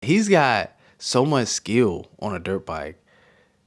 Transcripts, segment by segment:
He's got so much skill on a dirt bike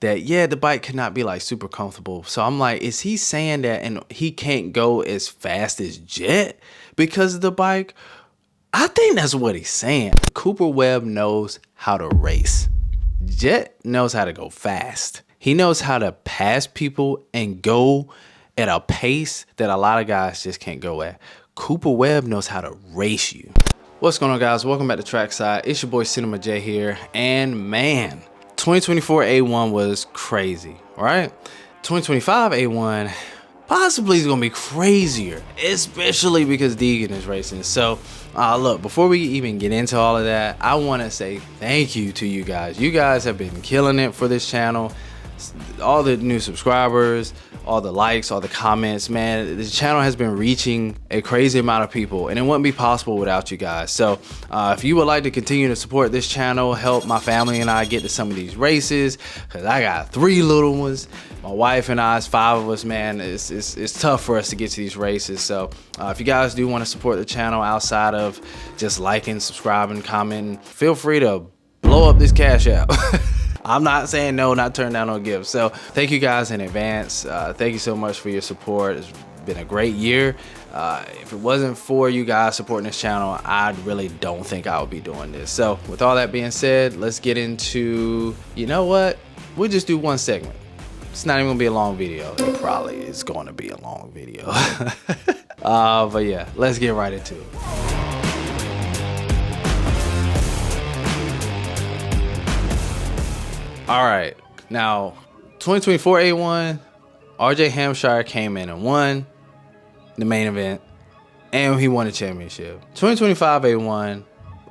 that, yeah, the bike cannot be like super comfortable. So I'm like, is he saying that and he can't go as fast as Jett because of the bike? I think that's what he's saying. Cooper Webb knows how to race. Jett knows how to go fast. He knows how to pass people and go at a pace that a lot of guys just can't go at. Cooper Webb knows how to race you. What's going on, guys? Welcome back to Trackside. It's your boy Cinema J here. And man, 2024 A1 was crazy, right? 2025 A1 possibly is going to be crazier, especially because Deegan is racing. So look, before we even get into all of that, I want to say thank you to you guys. You guys have been killing it for this channel. All the new subscribers, all the likes, all the comments, man, the channel has been reaching a crazy amount of people, and it wouldn't be possible without you guys. So if you would like to continue to support this channel, help my family and I get to some of these races, because I got 3 little ones, my wife and I, it's 5 of us, man. It's tough for us to get to these races. So if you guys do want to support the channel outside of just liking, subscribing, commenting, feel free to blow up this Cash App. I'm not saying no, not turn down no gifts. So thank you guys in advance. Thank you so much for your support. It's been a great year. If it wasn't for you guys supporting this channel, I really don't think I would be doing this. So with all that being said, let's get into, you know what? We'll just do one segment. It's not even gonna be a long video. It probably is going to be a long video. But yeah, let's get right into it. All right, now 2024 A1, RJ Hampshire came in and won the main event, and he won the championship. 2025 A1,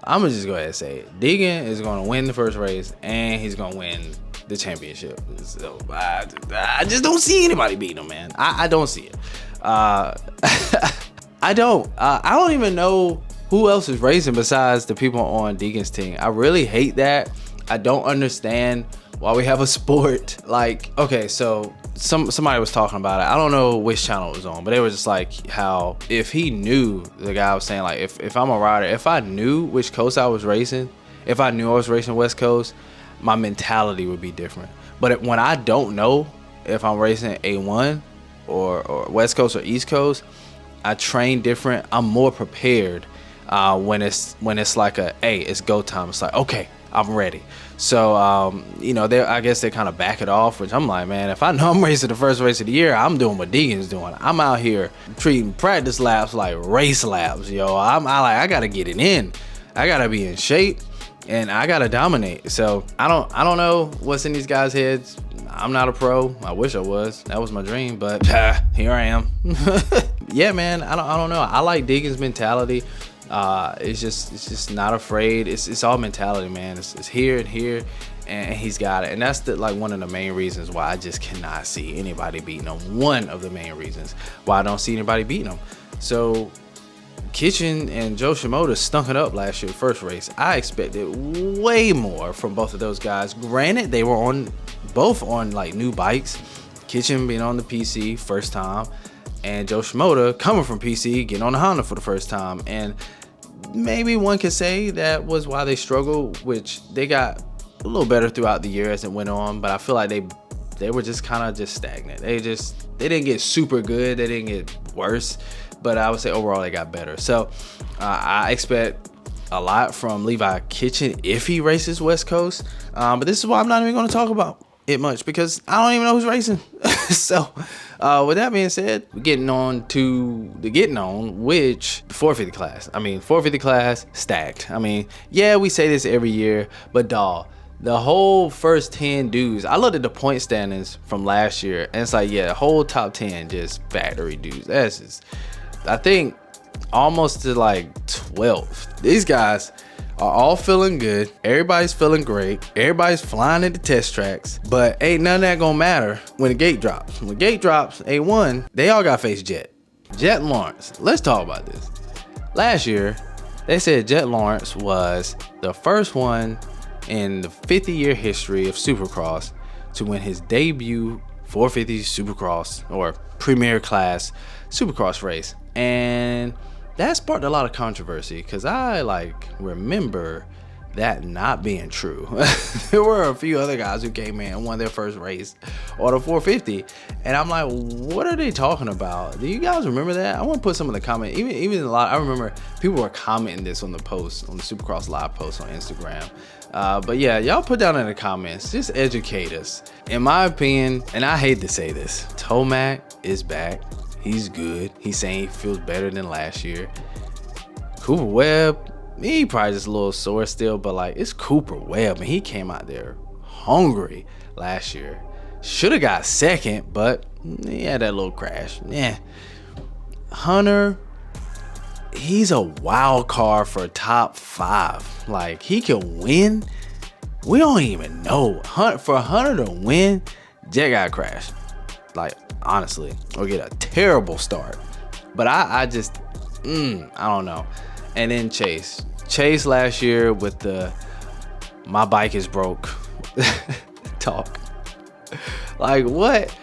I'm gonna just go ahead and say it. Deegan is gonna win the first race, and he's gonna win the championship. So I just don't see anybody beating him, man. I don't see it. I don't even know who else is racing besides the people on Deegan's team. I really hate that. I don't understand why we have a sport like, okay, so somebody was talking about it. I don't know which channel it was on, but they were just like how if he knew, the guy was saying like, if I'm a rider, if I knew which coast I was racing, if I knew I was racing West Coast, my mentality would be different. But when I don't know if I'm racing A1 or West Coast or East Coast, I train different. I'm more prepared when it's like hey, it's go time. It's like, okay, I'm ready. So you know, I guess they kind of back it off, which I'm like, man, if I know I'm racing the first race of the year, I'm doing what Deegan's doing. I'm out here treating practice laps like race laps, yo. I gotta get it in. I gotta be in shape, and I gotta dominate. So I don't know what's in these guys' heads. I'm not a pro. I wish I was. That was my dream, but here I am. Yeah, man. I don't know. I like Deegan's mentality. It's just not afraid. It's all mentality, man. It's here and here, and he's got it. And that's like one of the main reasons why I just cannot see anybody beating him. One of the main reasons why I don't see anybody beating him. So Kitchen and Joe Shimoda stunk it up last year, first race. I expected way more from both of those guys. Granted, they were both on like new bikes. Kitchen being on the PC first time, and Joe Shimoda coming from PC, getting on the Honda for the first time. And maybe one could say that was why they struggled, which they got a little better throughout the year as it went on. But I feel like they were just kind of just stagnant. They didn't get super good. They didn't get worse. But I would say overall they got better. So I expect a lot from Levi Kitchen if he races West Coast. But this is why I'm not even going to talk about it much, because I don't even know who's racing. So with that being said, we're getting on to the which the 450 class. I mean, 450 class stacked. I mean, yeah, we say this every year, but dawg, the whole first 10 dudes, I looked at the point standings from last year, and it's like, yeah, the whole top 10 just factory dudes. That's just, I think, almost to like 12. These guys are all feeling good. Everybody's feeling great. Everybody's flying at the test tracks. But ain't none of that gonna matter when the gate drops. When the gate drops, A1, they all got to face Jett and Lawrence. Let's talk about this. Last year, they said Jett Lawrence was the first one in the 50-year history of Supercross to win his debut 450 Supercross or Premier Class Supercross race. And that sparked a lot of controversy, because I remember that not being true. There were a few other guys who came in and won their first race on a 450, and I'm like, what are they talking about? Do you guys remember that? I want to put some of the comment, even a lot. I remember people were commenting this on the post, on the Supercross live post on Instagram. But yeah, y'all put down in the comments, just educate us. In my opinion, and I hate to say this, Tomac is back. He's good. He's saying he feels better than last year. Cooper Webb, he probably just a little sore still, but like, it's Cooper Webb, and he came out there hungry last year. Should have got second, but he had that little crash. Yeah. Hunter, he's a wild card for top 5. Like, he can win. We don't even know. For Hunter to win, Jett got crashed. Like, honestly, or get a terrible start. But I just, I don't know. And then Chase last year with the my bike is broke talk. Like, what?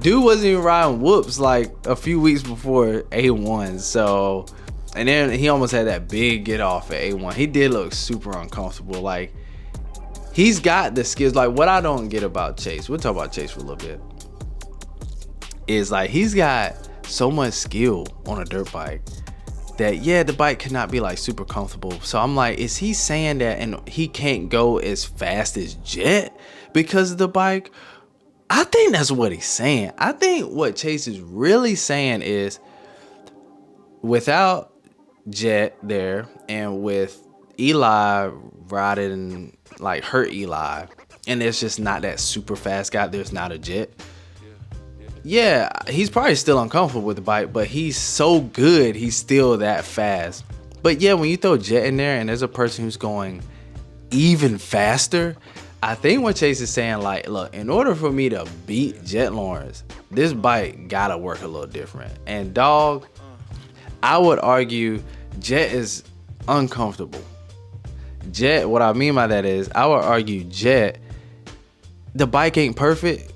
Dude wasn't even riding whoops like a few weeks before A1. So, and then he almost had that big get off at A1. He did look super uncomfortable. Like, he's got the skills. Like, what I don't get about Chase, we'll talk about Chase for a little bit, is like, he's got so much skill on a dirt bike that, yeah, the bike cannot be like super comfortable. So I'm like, is he saying that and he can't go as fast as Jett because of the bike? I think that's what he's saying. I think what Chase is really saying is, without Jett there and with Eli riding, like, hurt Eli, and there's just not that super fast guy, there's not a Jett. Yeah, he's probably still uncomfortable with the bike, but he's so good, he's still that fast. But yeah, when you throw Jett in there and there's a person who's going even faster, I think what Chase is saying, like, look, in order for me to beat Jett Lawrence, this bike gotta work a little different. And dog, I would argue Jett is uncomfortable. Jett, what I mean by that is, I would argue Jett, the bike ain't perfect.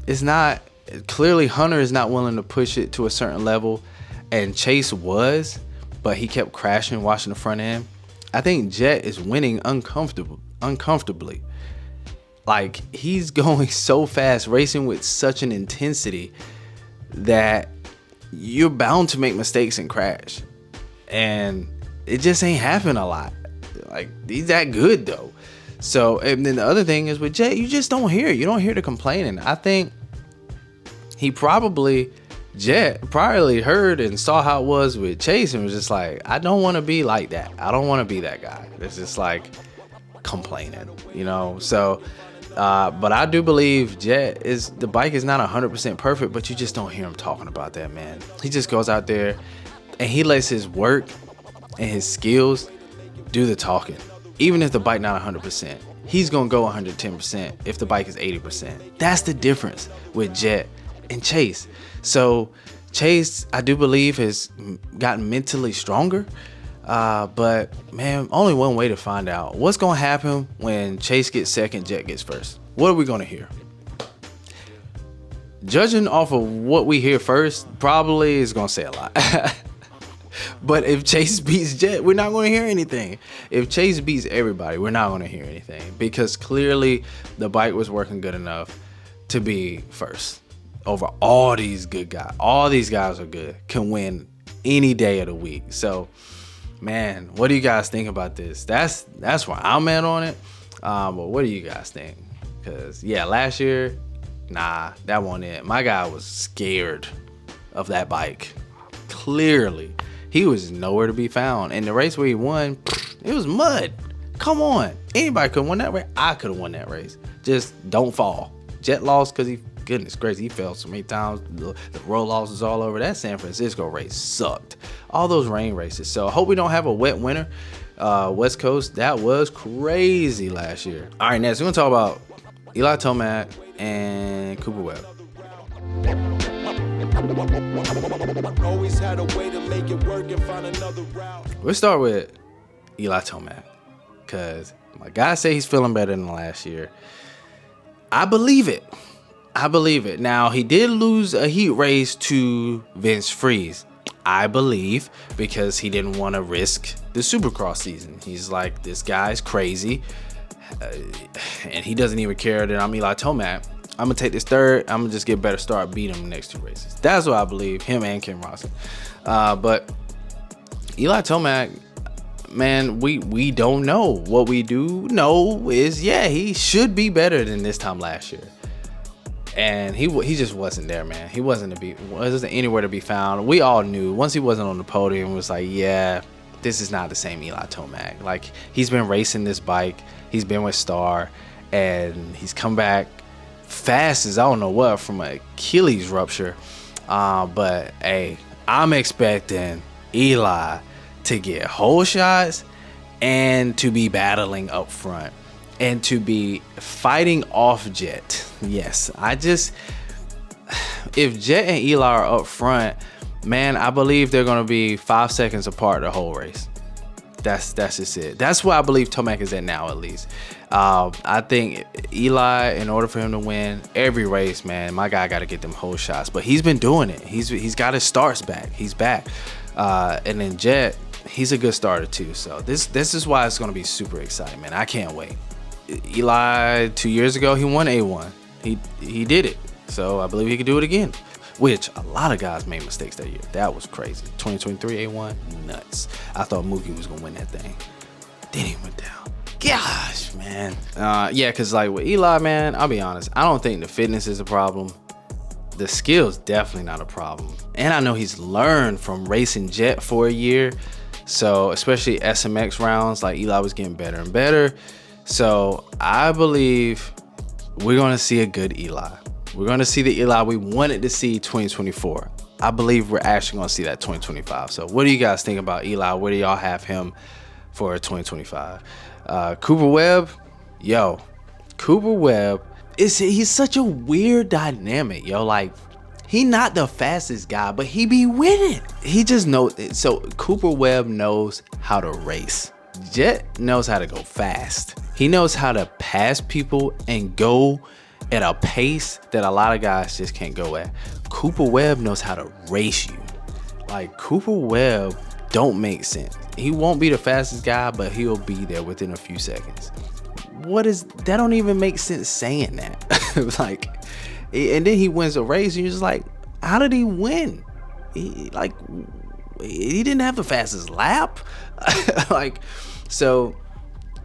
It's not. Clearly, Hunter is not willing to push it to a certain level, and Chase was, but he kept crashing, washing the front end. I think Jett is winning uncomfortably. Like, he's going so fast, racing with such an intensity that you're bound to make mistakes and crash. And it just ain't happening a lot. Like, he's that good though. So, and then the other thing is with Jett, you just don't hear it. You don't hear the complaining. I think Jett probably heard and saw how it was with Chase and was just like, I don't want to be like that. I don't want to be that guy. It's just like complaining, you know? So, but I do believe Jett the bike is not 100% perfect, but you just don't hear him talking about that, man. He just goes out there and he lets his work and his skills do the talking. Even if the bike not 100%, he's going to go 110% if the bike is 80%. That's the difference with Jett and Chase. So Chase, I do believe, has gotten mentally stronger. But man, only one way to find out what's going to happen when Chase gets second, Jett gets first. What are we going to hear? Judging off of what we hear first, probably is going to say a lot. But if Chase beats Jett, we're not going to hear anything. If Chase beats everybody, we're not going to hear anything, because clearly the bike was working good enough to be first over all these good guys. All these guys are good, can win any day of the week. So, man, what do you guys think about this? That's where I'm at on it. But what do you guys think? Because, yeah, last year, nah, that wasn't it. My guy was scared of that bike. Clearly. He was nowhere to be found. And the race where he won, it was mud. Come on. Anybody could have won that race. I could have won that race. Just don't fall. Jett lost because goodness gracious, he fell so many times. The roll-offs was all over. That San Francisco race sucked. All those rain races. So I hope we don't have a wet winter. West Coast, that was crazy last year. All right, next we're going to talk about Eli Tomac and Cooper Webb. Always had a way to make it work and find another route. We'll start with Eli Tomac, because my guy say he's feeling better than last year. I believe it. Now, he did lose a heat race to Vince Freeze. I believe because he didn't want to risk the Supercross season. He's like, this guy's crazy, and he doesn't even care that I'm Eli Tomac. I'm gonna take this third. I'm gonna just get a better start, beat him the next 2 races. That's what I believe. Him and Ken Rossi. But Eli Tomac, man, we don't know. What we do know is, yeah, he should be better than this time last year. And he just wasn't there, man. He wasn't anywhere to be found. We all knew once he wasn't on the podium, it was like, yeah, this is not the same Eli Tomac. Like, he's been racing this bike. He's been with Star, and he's come back fast as I don't know what from an Achilles rupture. But hey, I'm expecting Eli to get whole shots and to be battling up front and to be fighting off Jett. Yes, if Jett and Eli are up front, man, I believe they're gonna be 5 seconds apart the whole race. That's just it. That's where I believe Tomac is at now, at least. I think Eli, in order for him to win every race, man, my guy got to get them whole shots. But he's been doing it. He's got his starts back. He's back. And then Jett, he's a good starter too. So this is why it's gonna be super exciting, man. I can't wait. Eli 2 years ago, he won A1. He did it. So I believe he could do it again. Which a lot of guys made mistakes that year. That was crazy. 2023 A1, nuts. I thought Mookie was gonna win that thing. Then he went down. Gosh, man. Yeah, because like with Eli, man, I'll be honest, I don't think the fitness is a problem. The skill's definitely not a problem. And I know he's learned from racing Jett for a year. So especially SMX rounds, like Eli was getting better and better. So I believe we're gonna see a good Eli. We're going to see the Eli we wanted to see 2024. I believe we're actually going to see that 2025. So what do you guys think about Eli? Where do y'all have him for 2025? Cooper Webb, yo, Cooper Webb, he's such a weird dynamic, yo. Like, he not the fastest guy, but he be winning. He just knows. So Cooper Webb knows how to race. Jett knows how to go fast. He knows how to pass people and go at a pace that a lot of guys just can't go at. Cooper Webb knows how to race you. Like, Cooper Webb don't make sense. He won't be the fastest guy, but he'll be there within a few seconds. That don't even make sense saying that. Like, and then he wins a race and you're just like, how did he win? He didn't have the fastest lap. Like, so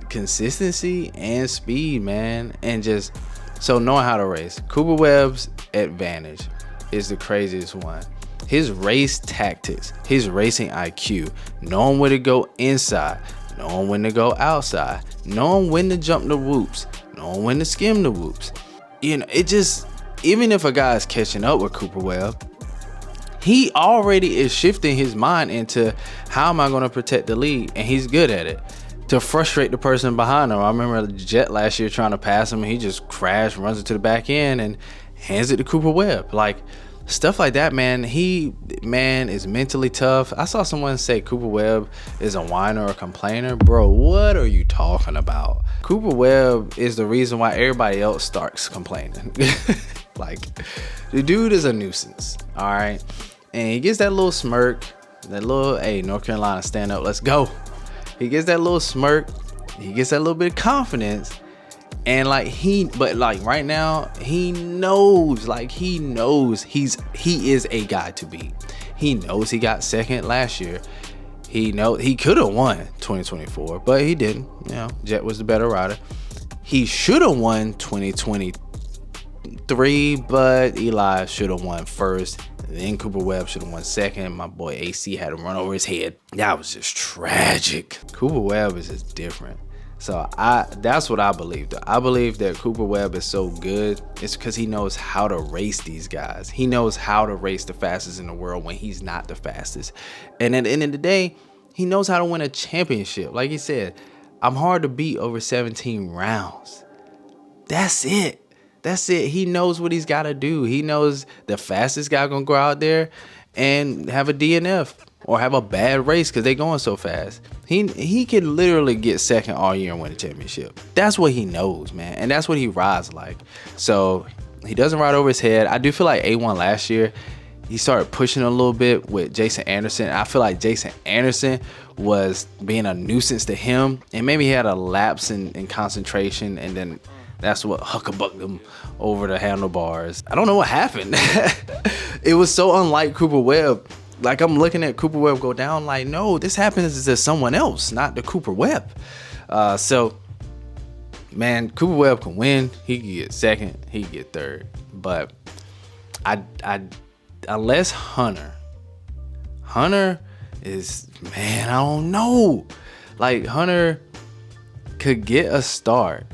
consistency and speed, man, and just so knowing how to race. Cooper Webb's advantage is the craziest one. His race tactics, his racing IQ, knowing where to go inside, knowing when to go outside, knowing when to jump the whoops, knowing when to skim the whoops. You know, it just, even if a guy is catching up with Cooper Webb, he already is shifting his mind into how am I going to protect the lead, and he's good at it. To frustrate the person behind him. I remember Jett last year trying to pass him, and he just crashed, runs it to the back end, and hands it to Cooper Webb. Like, stuff like that, man. He is mentally tough. I saw someone say Cooper Webb is a whiner or a complainer. Bro, what are you talking about? Cooper Webb is the reason why everybody else starts complaining. Like, the dude is a nuisance, all right? And he gets that little smirk, that little, hey, North Carolina, stand up, let's go. He gets that little smirk, he gets that little bit of confidence, and but right now he knows he is a guy to beat. He knows he got second last year. He knows he could have won 2024, but he didn't. You know, Jett was the better rider. He should have won 2023, but Eli should have won first. Then Cooper Webb should have won second. My boy AC had him run over his head. That was just tragic. Cooper Webb is just different. So that's what I believe though. I believe that Cooper Webb is so good. It's because he knows how to race these guys. He knows how to race the fastest in the world when he's not the fastest. And at the end of the day, he knows how to win a championship. Like he said, I'm hard to beat over 17 rounds. That's it. That's it. He knows what he's got to do. He knows the fastest guy gonna go out there and have a DNF or have a bad race because they going so fast. He could literally get second all year and win a championship. That's what he knows, man, and that's what he rides like. So he doesn't ride over his head. I do feel like A1 last year, he started pushing a little bit with Jason Anderson. I feel like Jason Anderson was being a nuisance to him, and maybe he had a lapse in concentration, and then that's what huckabucked him over the handlebars. I don't know what happened. It was so unlike Cooper Webb. Like, I'm looking at Cooper Webb go down, like, no, this happens to someone else, not to Cooper Webb. So, man, Cooper Webb can win. He can get second. He can get third. But unless Hunter is, man, I don't know. Like, Hunter could get a start.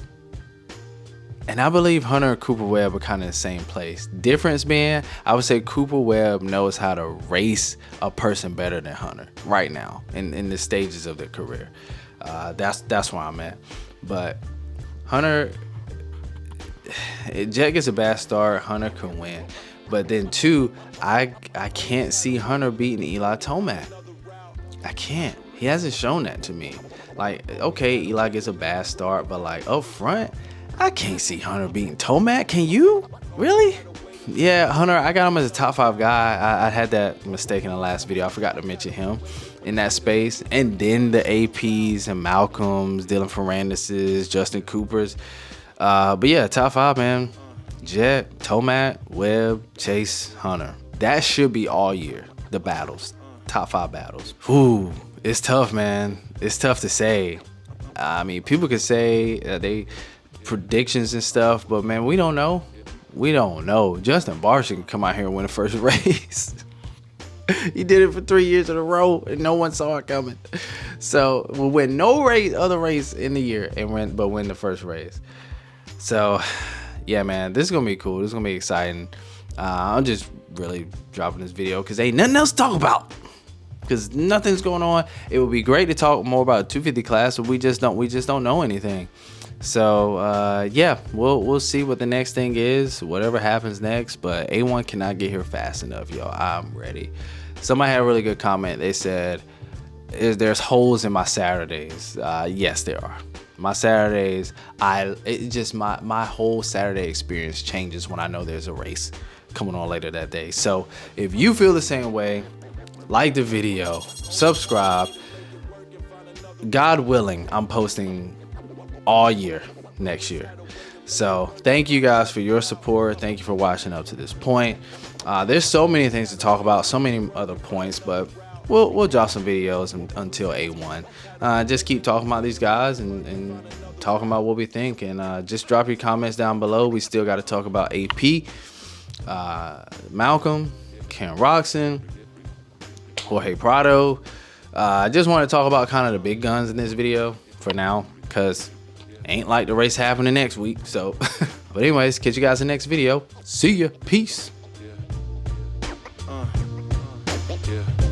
And I believe Hunter and Cooper Webb are kind of the same place. Difference being, I would say Cooper Webb knows how to race a person better than Hunter right now in the stages of their career. That's where I'm at. But Hunter, Jett gets a bad start, Hunter can win. But then two, I can't see Hunter beating Eli Tomac. I can't. He hasn't shown that to me. Like, okay, Eli gets a bad start, but like up front, I can't see Hunter beating Tomac. Can you? Really? Yeah, Hunter, I got him as a top 5 guy. I had that mistake in the last video. I forgot to mention him in that space. And then the APs and Malcolms, Dylan Ferrandises, Justin Coopers. But yeah, top 5, man. Jett, Tomac, Webb, Chase, Hunter. That should be all year, the battles. Top 5 battles. Ooh, it's tough, man. It's tough to say. I mean, people could say they predictions and stuff, but man, we don't know. We don't know. Justin Barcia can come out here and win the first race. He did it for 3 years in a row, and no one saw it coming. So we'll win no other race in the year, but win the first race. So yeah, man, this is gonna be cool. This is gonna be exciting. I'm just really dropping this video because ain't nothing else to talk about. Because nothing's going on. It would be great to talk more about 250 class, but we just don't know anything. So yeah, we'll see what the next thing is, whatever happens next. But A1 cannot get here fast enough, y'all. I'm ready. Somebody had a really good comment. They said, there's holes in my Saturdays. Yes, there are. My Saturdays, my whole Saturday experience changes when I know there's a race coming on later that day. So if you feel the same way, like the video, subscribe. God willing, I'm posting all year next year. So thank you guys for your support. Thank you for watching up to this point. There's so many things to talk about, so many other points, but we'll drop some videos until A1. Just keep talking about these guys and talking about what we think, and just drop your comments down below. We still got to talk about AP, Malcolm, Ken Roxon, Jorge Prado. I just want to talk about kind of the big guns in this video for now, because ain't like the race happening next week. So but anyways, catch you guys in the next video. See ya. Peace. Yeah.